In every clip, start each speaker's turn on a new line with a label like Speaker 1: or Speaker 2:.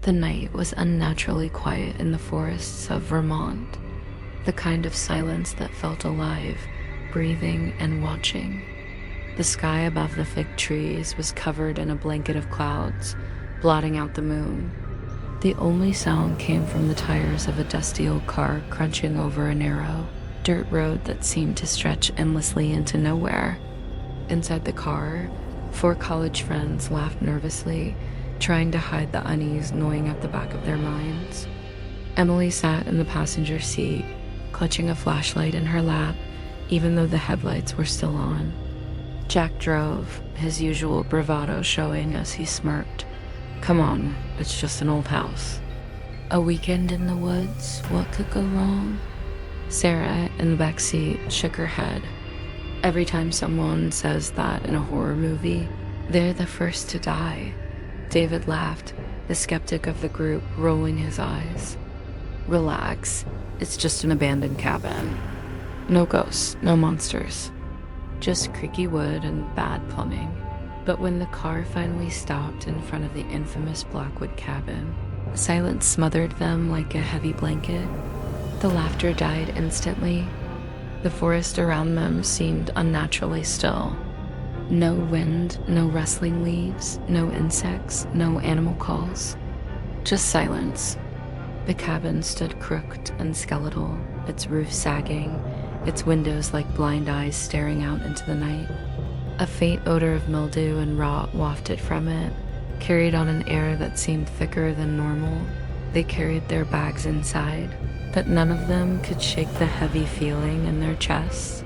Speaker 1: The night was unnaturally quiet in the forests of Vermont, the kind of silence that felt alive, breathing and watching. The sky above the fig trees was covered in a blanket of clouds, blotting out the moon. The only sound came from the tires of a dusty old car crunching over a narrow, dirt road that seemed to stretch endlessly into nowhere. Inside the car, 4 college friends laughed nervously, trying to hide the unease gnawing at the back of their minds. Emily sat in the passenger seat, clutching a flashlight in her lap, even though the headlights were still on. Jack drove, his usual bravado showing as he smirked. "Come on, it's just an old house." A weekend in the woods, what could go wrong? Sarah, in the back seat, shook her head. Every time someone says that in a horror movie, they're the first to die. David laughed, the skeptic of the group, rolling his eyes. "Relax, it's just an abandoned cabin. No ghosts, no monsters. Just creaky wood and bad plumbing." But when the car finally stopped in front of the infamous Blackwood Cabin, silence smothered them like a heavy blanket. The laughter died instantly. The forest around them seemed unnaturally still. No wind, no rustling leaves, no insects, no animal calls. Just silence. The cabin stood crooked and skeletal, its roof sagging, its windows like blind eyes staring out into the night. A faint odor of mildew and rot wafted from it, carried on an air that seemed thicker than normal. They carried their bags inside, but none of them could shake the heavy feeling in their chests.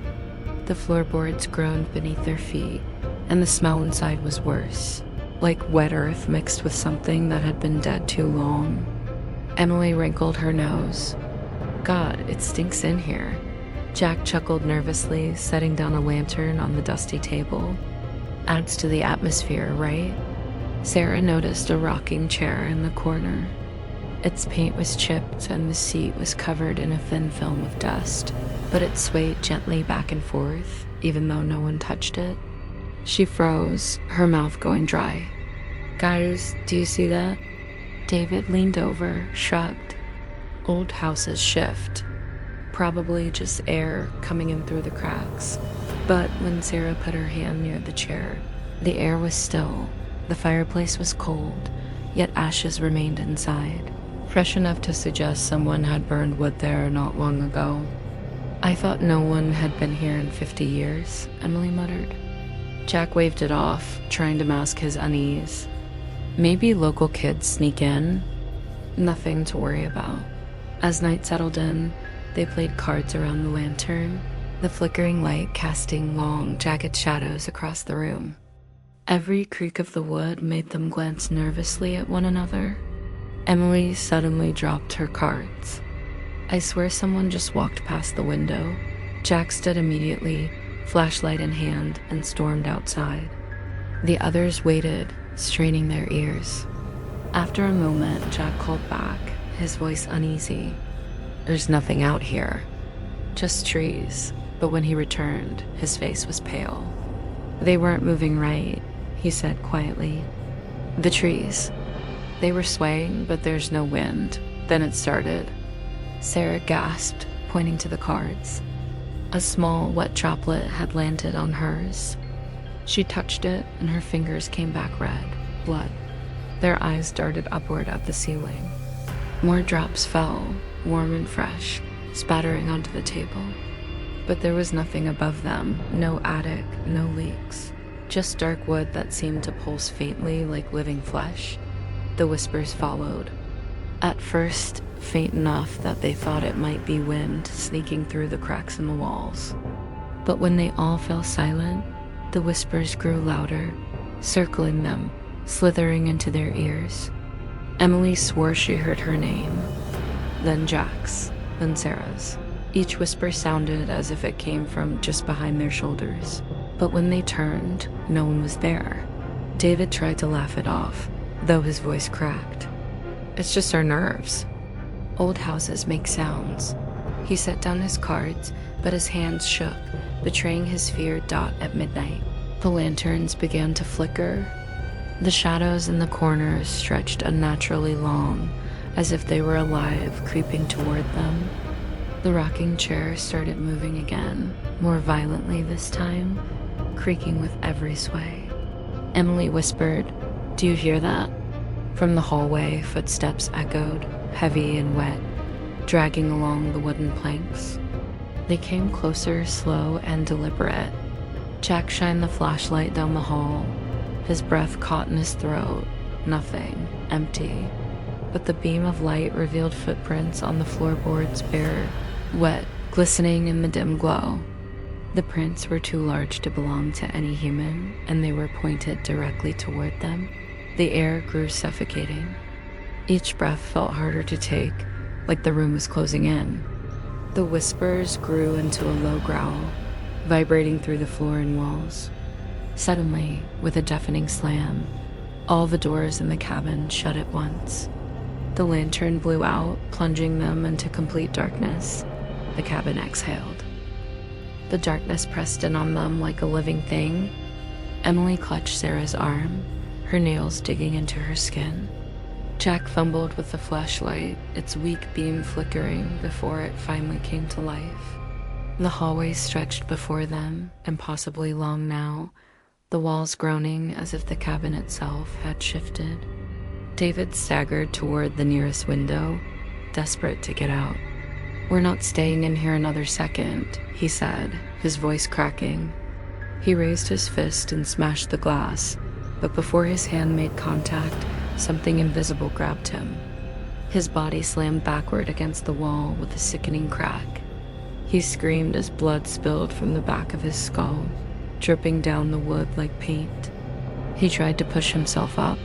Speaker 1: The floorboards groaned beneath their feet, and the smell inside was worse, like wet earth mixed with something that had been dead too long. Emily wrinkled her nose. "God, it stinks in here." Jack chuckled nervously, setting down a lantern on the dusty table. "Adds to the atmosphere, right?" Sarah noticed a rocking chair in the corner. Its paint was chipped and the seat was covered in a thin film of dust, but it swayed gently back and forth, even though no one touched it. She froze, her mouth going dry. "Guys, do you see that?" David leaned over, shrugged. Old houses shift. Probably just air coming in through the cracks. But when Sarah put her hand near the chair, the air was still. The fireplace was cold, yet ashes remained inside, fresh enough to suggest someone had burned wood there not long ago. "I thought no one had been here in 50 years, Emily muttered. Jack waved it off, trying to mask his unease. "Maybe local kids sneak in. Nothing to worry about." As night settled in, they played cards around the lantern, the flickering light casting long, jagged shadows across the room. Every creak of the wood made them glance nervously at one another. Emily suddenly dropped her cards. "I swear someone just walked past the window." Jack stood immediately, flashlight in hand, and stormed outside. The others waited, straining their ears. After a moment, Jack called back, his voice uneasy. "There's nothing out here. Just trees." But when he returned, his face was pale. "They weren't moving right," he said quietly. "The trees. They were swaying, but there's no wind." Then it started. Sarah gasped, pointing to the cards. A small, wet droplet had landed on hers. She touched it, and her fingers came back red, blood. Their eyes darted upward at the ceiling. More drops fell, warm and fresh, spattering onto the table. But there was nothing above them, no attic, no leaks. Just dark wood that seemed to pulse faintly like living flesh. The whispers followed. At first, faint enough that they thought it might be wind sneaking through the cracks in the walls. But when they all fell silent, the whispers grew louder, circling them, slithering into their ears. Emily swore she heard her name, then Jack's, then Sarah's. Each whisper sounded as if it came from just behind their shoulders. But when they turned, no one was there. David tried to laugh it off, though his voice cracked. "It's just our nerves." Old houses make sounds. He set down his cards, but his hands shook, betraying his feared dot at midnight. The lanterns began to flicker. The shadows in the corners stretched unnaturally long, as if they were alive, creeping toward them. The rocking chair started moving again, more violently this time, creaking with every sway. Emily whispered, "Do you hear that?" From the hallway, footsteps echoed, heavy and wet, dragging along the wooden planks. They came closer, slow and deliberate. Jack shined the flashlight down the hall. His breath caught in his throat. Nothing. Empty. But the beam of light revealed footprints on the floorboards, bare, wet, glistening in the dim glow. The prints were too large to belong to any human, and they were pointed directly toward them. The air grew suffocating. Each breath felt harder to take, like the room was closing in. The whispers grew into a low growl, vibrating through the floor and walls. Suddenly, with a deafening slam, all the doors in the cabin shut at once. The lantern blew out, plunging them into complete darkness. The cabin exhaled. The darkness pressed in on them like a living thing. Emily clutched Sarah's arm, her nails digging into her skin. Jack fumbled with the flashlight, its weak beam flickering before it finally came to life. The hallway stretched before them, impossibly long now, the walls groaning as if the cabin itself had shifted. David staggered toward the nearest window, desperate to get out. "We're not staying in here another second," he said, his voice cracking. He raised his fist and smashed the glass, but before his hand made contact, something invisible grabbed him. His body slammed backward against the wall with a sickening crack. He screamed as blood spilled from the back of his skull, dripping down the wood like paint. He tried to push himself up,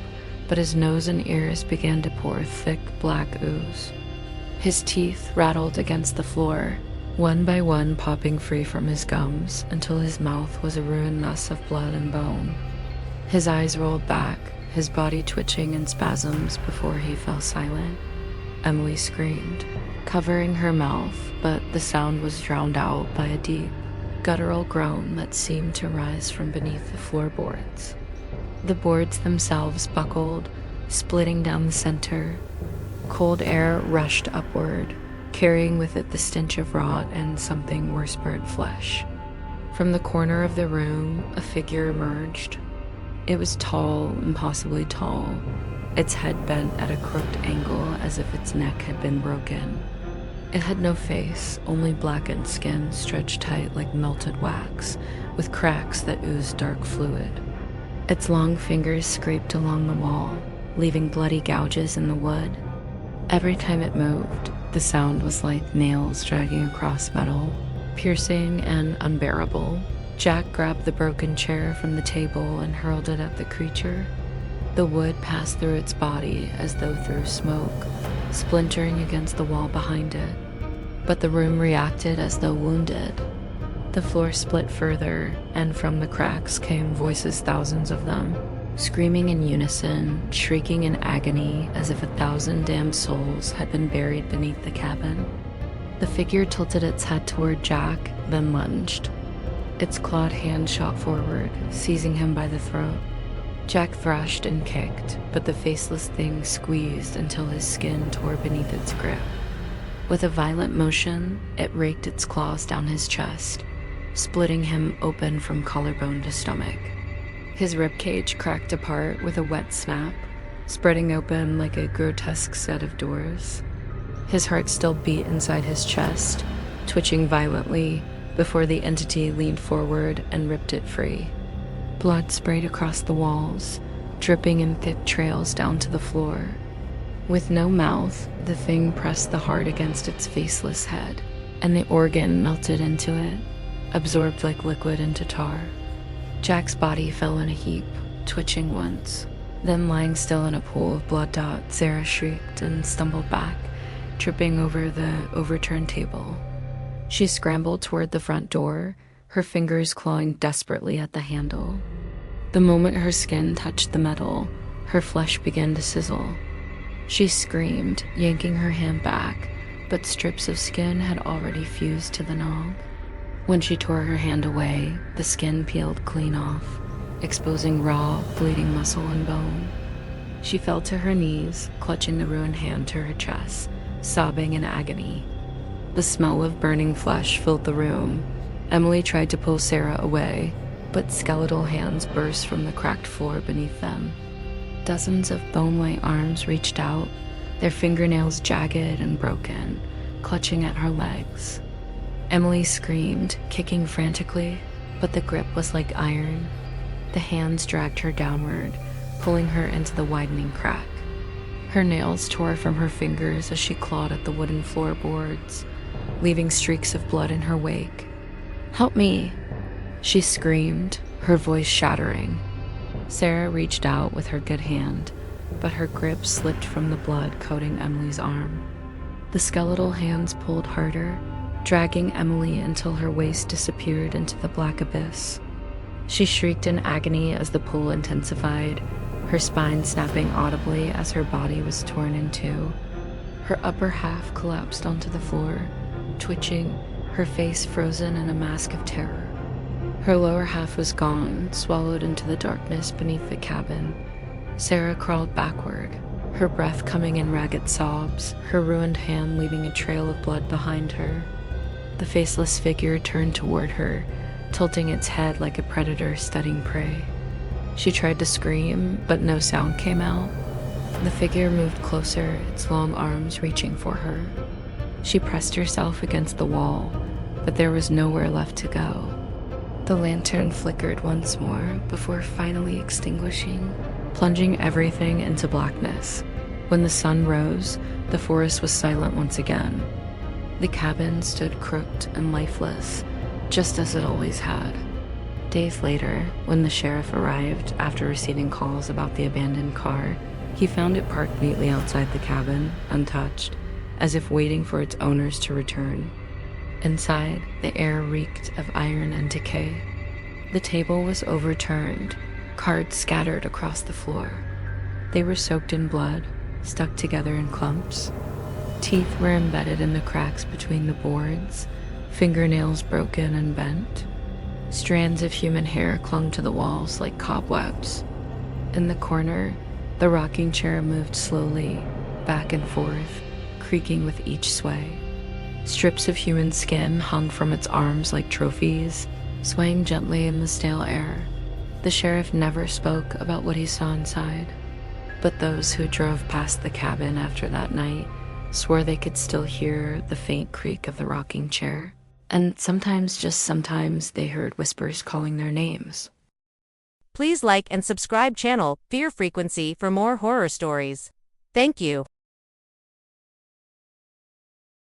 Speaker 1: but his nose and ears began to pour thick black ooze. His teeth rattled against the floor, one by one popping free from his gums until his mouth was a ruined mess of blood and bone. His eyes rolled back, his body twitching in spasms before he fell silent. Emily screamed, covering her mouth, but the sound was drowned out by a deep, guttural groan that seemed to rise from beneath the floorboards. The boards themselves buckled, splitting down the center. Cold air rushed upward, carrying with it the stench of rot and something worse, burnt flesh. From the corner of the room, a figure emerged. It was tall, impossibly tall, its head bent at a crooked angle as if its neck had been broken. It had no face, only blackened skin stretched tight like melted wax, with cracks that oozed dark fluid. Its long fingers scraped along the wall, leaving bloody gouges in the wood. Every time it moved, the sound was like nails dragging across metal, piercing and unbearable. Jack grabbed the broken chair from the table and hurled it at the creature. The wood passed through its body as though through smoke, splintering against the wall behind it. But the room reacted as though wounded. The floor split further, and from the cracks came voices, thousands of them, screaming in unison, shrieking in agony as if 1,000 damned souls had been buried beneath the cabin. The figure tilted its head toward Jack, then lunged. Its clawed hand shot forward, seizing him by the throat. Jack thrashed and kicked, but the faceless thing squeezed until his skin tore beneath its grip. With a violent motion, it raked its claws down his chest, splitting him open from collarbone to stomach. His ribcage cracked apart with a wet snap, spreading open like a grotesque set of doors. His heart still beat inside his chest, twitching violently before the entity leaned forward and ripped it free. Blood sprayed across the walls, dripping in thick trails down to the floor. With no mouth, the thing pressed the heart against its faceless head, and the organ melted into it, absorbed like liquid into tar. Jack's body fell in a heap, twitching once. Then, lying still in a pool of blood dots, Sarah shrieked and stumbled back, tripping over the overturned table. She scrambled toward the front door, her fingers clawing desperately at the handle. The moment her skin touched the metal, her flesh began to sizzle. She screamed, yanking her hand back, but strips of skin had already fused to the knob. When she tore her hand away, the skin peeled clean off, exposing raw, bleeding muscle and bone. She fell to her knees, clutching the ruined hand to her chest, sobbing in agony. The smell of burning flesh filled the room. Emily tried to pull Sarah away, but skeletal hands burst from the cracked floor beneath them. Dozens of bone-white arms reached out, their fingernails jagged and broken, clutching at her legs. Emily screamed, kicking frantically, but the grip was like iron. The hands dragged her downward, pulling her into the widening crack. Her nails tore from her fingers as she clawed at the wooden floorboards, leaving streaks of blood in her wake. "Help me!" she screamed, her voice shattering. Sarah reached out with her good hand, but her grip slipped from the blood coating Emily's arm. The skeletal hands pulled harder, dragging Emily until her waist disappeared into the black abyss. She shrieked in agony as the pull intensified, her spine snapping audibly as her body was torn in two. Her upper half collapsed onto the floor, twitching, her face frozen in a mask of terror. Her lower half was gone, swallowed into the darkness beneath the cabin. Sarah crawled backward, her breath coming in ragged sobs, her ruined hand leaving a trail of blood behind her. The faceless figure turned toward her, tilting its head like a predator studying prey. She tried to scream, but no sound came out. The figure moved closer, its long arms reaching for her. She pressed herself against the wall, but there was nowhere left to go. The lantern flickered once more before finally extinguishing, plunging everything into blackness. When the sun rose, the forest was silent once again. The cabin stood crooked and lifeless, just as it always had. Days later, when the sheriff arrived after receiving calls about the abandoned car, he found it parked neatly outside the cabin, untouched, as if waiting for its owners to return. Inside, the air reeked of iron and decay. The table was overturned, cards scattered across the floor. They were soaked in blood, stuck together in clumps. Teeth were embedded in the cracks between the boards, fingernails broken and bent. Strands of human hair clung to the walls like cobwebs. In the corner, the rocking chair moved slowly, back and forth, creaking with each sway. Strips of human skin hung from its arms like trophies, swaying gently in the stale air. The sheriff never spoke about what he saw inside, but those who drove past the cabin after that night swore they could still hear the faint creak of the rocking chair. And sometimes, just sometimes, they heard whispers calling their names.
Speaker 2: Please like and subscribe channel Fear Frequency for more horror stories. Thank you.